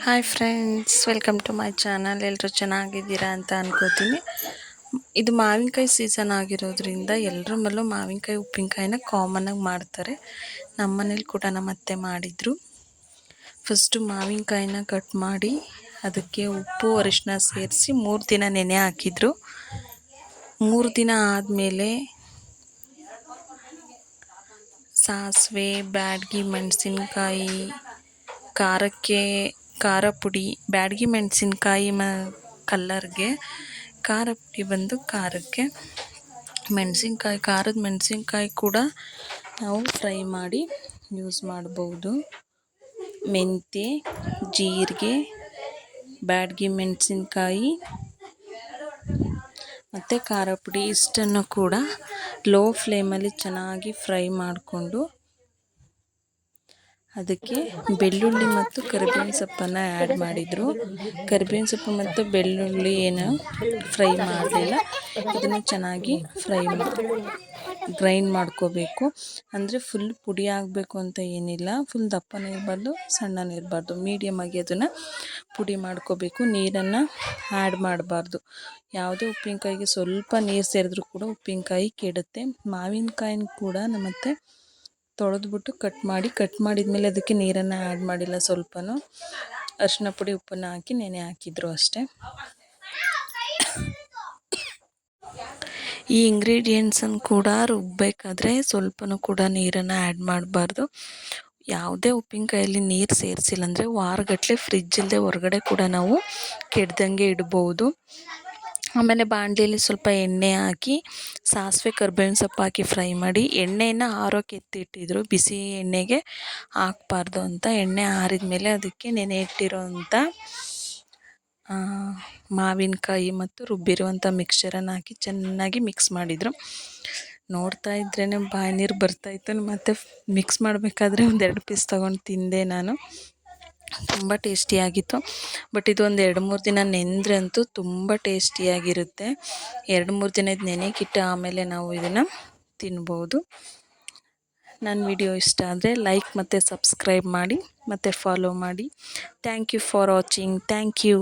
Hi friends, welcome to my channel. ಎಲ್ಲರೂ ಚೆನ್ನಾಗಿದ್ದೀರಾ ಅಂತ ಅನ್ಕೋತೀನಿ. ಇದು ಮಾವಿನಕಾಯಿ ಸೀಸನ್ ಆಗಿರೋದ್ರಿಂದ ಎಲ್ಲರ ಮನೇಲೂ ಮಾವಿನಕಾಯಿ ಉಪ್ಪಿನಕಾಯಿನ ಕಾಮನ್ನಾಗಿ ಮಾಡ್ತಾರೆ. ನಮ್ಮ ಮನೇಲಿ ಕೂಡ ನಮ್ಮ ಅತ್ತೆ ಮಾಡಿದರು. ಫಸ್ಟು ಮಾವಿನಕಾಯಿನ ಕಟ್ ಮಾಡಿ ಅದಕ್ಕೆ ಉಪ್ಪು ಅರಿಶಿನ ಸೇರಿಸಿ 3 ದಿನ ನೆನೆ ಹಾಕಿದ್ರು. 3 ದಿನ ಆದಮೇಲೆ ಸಾಸಿವೆ, ಬ್ಯಾಡಗಿ ಮೆಣಸಿನ್ಕಾಯಿ, ಖಾರಕ್ಕೆ ಖಾರ ಪುಡಿ, ಬ್ಯಾಡಗಿ ಮೆಣಸಿನ್ಕಾಯಿ ಕಲ್ಲರ್ಗೆ, ಖಾರ ಪುಡಿ ಬಂದು ಖಾರಕ್ಕೆ, ಖಾರದ ಮೆಣಸಿನ್ಕಾಯಿ ಕೂಡ ನಾವು ಫ್ರೈ ಮಾಡಿ ಯೂಸ್ ಮಾಡ್ಬೋದು. ಮೆಂತ್ಯ, ಜೀರಿಗೆ, ಬ್ಯಾಡಗಿ ಮೆಣಸಿನ್ಕಾಯಿ ಮತ್ತು ಖಾರ ಪುಡಿ ಇಷ್ಟನ್ನು ಕೂಡ ಲೋ ಫ್ಲೇಮಲ್ಲಿ ಚೆನ್ನಾಗಿ ಫ್ರೈ ಮಾಡಿಕೊಂಡು ಅದಕ್ಕೆ ಬೆಳ್ಳುಳ್ಳಿ ಮತ್ತು ಕರಿಬೇವಿನ ಸೊಪ್ಪನ್ನು ಆ್ಯಡ್ ಮಾಡಿದರು. ಕರಿಬೇವಿನ ಸೊಪ್ಪು ಮತ್ತು ಬೆಳ್ಳುಳ್ಳಿ ಏನು ಫ್ರೈ ಮಾಡಲಿಲ್ಲ, ಇದನ್ನು ಚೆನ್ನಾಗಿ ಗ್ರೈಂಡ್ ಮಾಡ್ಕೋಬೇಕು. ಅಂದರೆ ಫುಲ್ ಪುಡಿ ಆಗಬೇಕು ಅಂತ ಏನಿಲ್ಲ, ಫುಲ್ ದಪ್ಪನೂ ಇರಬಾರ್ದು, ಸಣ್ಣನೂ ಇರಬಾರ್ದು, ಮೀಡಿಯಮಾಗಿ ಅದನ್ನು ಪುಡಿ ಮಾಡ್ಕೋಬೇಕು. ನೀರನ್ನು ಆ್ಯಡ್ ಮಾಡಬಾರ್ದು. ಯಾವುದೇ ಉಪ್ಪಿನಕಾಯಿಗೆ ಸ್ವಲ್ಪ ನೀರು ಸೇರಿದ್ರೂ ಕೂಡ ಉಪ್ಪಿನಕಾಯಿ ಕೆಡುತ್ತೆ. ಮಾವಿನಕಾಯಿನ ಕೂಡ ನಮ್ಮತ್ತೆ ತೊಳೆದ್ಬಿಟ್ಟು ಕಟ್ ಮಾಡಿದ್ಮೇಲೆ ಅದಕ್ಕೆ ನೀರನ್ನು ಆ್ಯಡ್ ಮಾಡಿಲ್ಲ, ಸ್ವಲ್ಪನೂ ಅರಿಶಿನ ಪುಡಿ ಉಪ್ಪನ್ನು ಹಾಕಿ ನೆನೆ ಹಾಕಿದ್ರು ಅಷ್ಟೇ. ಈ ಇಂಗ್ರೀಡಿಯೆಂಟ್ಸನ್ನು ಕೂಡ ರುಬ್ಬಬೇಕಾದ್ರೆ ಸ್ವಲ್ಪನೂ ಕೂಡ ನೀರನ್ನು ಆ್ಯಡ್ ಮಾಡಬಾರ್ದು. ಯಾವುದೇ ಉಪ್ಪಿನಕಾಯಲ್ಲಿ ನೀರು ಸೇರಿಸಿಲ್ಲ ಅಂದರೆ ವಾರಗಟ್ಟಲೆ ಫ್ರಿಜ್ಜಲ್ಲದೆ ಹೊರಗಡೆ ಕೂಡ ನಾವು ಕೆಡ್ದಂಗೆ ಇಡ್ಬೋದು. ಆಮೇಲೆ ಬಾಣಲಿಯಲ್ಲಿ ಸ್ವಲ್ಪ ಎಣ್ಣೆ ಹಾಕಿ ಸಾಸಿವೆ ಕರಿಬೇವಿನ ಸೊಪ್ಪು ಹಾಕಿ ಫ್ರೈ ಮಾಡಿ, ಎಣ್ಣೆಯನ್ನು ಆರೋಕ್ಕೆ ಎತ್ತಿಟ್ಟಿದ್ರು, ಬಿಸಿ ಎಣ್ಣೆಗೆ ಹಾಕಬಾರ್ದು ಅಂತ. ಎಣ್ಣೆ ಆರಿದ ಮೇಲೆ ಅದಕ್ಕೆ ನೆನೆ ಇಟ್ಟಿರೋಂಥ ಮಾವಿನಕಾಯಿ ಮತ್ತು ರುಬ್ಬಿರುವಂಥ ಮಿಕ್ಸ್ಚರನ್ನು ಹಾಕಿ ಚೆನ್ನಾಗಿ ಮಿಕ್ಸ್ ಮಾಡಿದರು. ನೋಡ್ತಾ ಇದ್ರೇ ಬಾಯಿ ನೀರು ಬರ್ತಾಯಿತ್ತು. ಮತ್ತು ಮಿಕ್ಸ್ ಮಾಡಬೇಕಾದ್ರೆ 1-2 ಪೀಸ್ ತೊಗೊಂಡು ತಿಂದೆ ನಾನು. ತುಂಬ ಟೇಸ್ಟಿಯಾಗಿತ್ತು. ಬಟ್ ಇದು ಒಂದು 2-3 ದಿನ ನೆಂದರೆ ಅಂತೂ ತುಂಬ ಟೇಸ್ಟಿಯಾಗಿರುತ್ತೆ. 2-3 ದಿನ ಇದು ನೆನೆಗಿಟ್ಟು ಆಮೇಲೆ ನಾವು ಇದನ್ನು ತಿನ್ಬೋದು. ನನ್ನ ವಿಡಿಯೋ ಇಷ್ಟ ಆದರೆ ಲೈಕ್ ಮತ್ತು ಸಬ್ಸ್ಕ್ರೈಬ್ ಮಾಡಿ ಮತ್ತು ಫಾಲೋ ಮಾಡಿ. Thank you for watching. Thank you.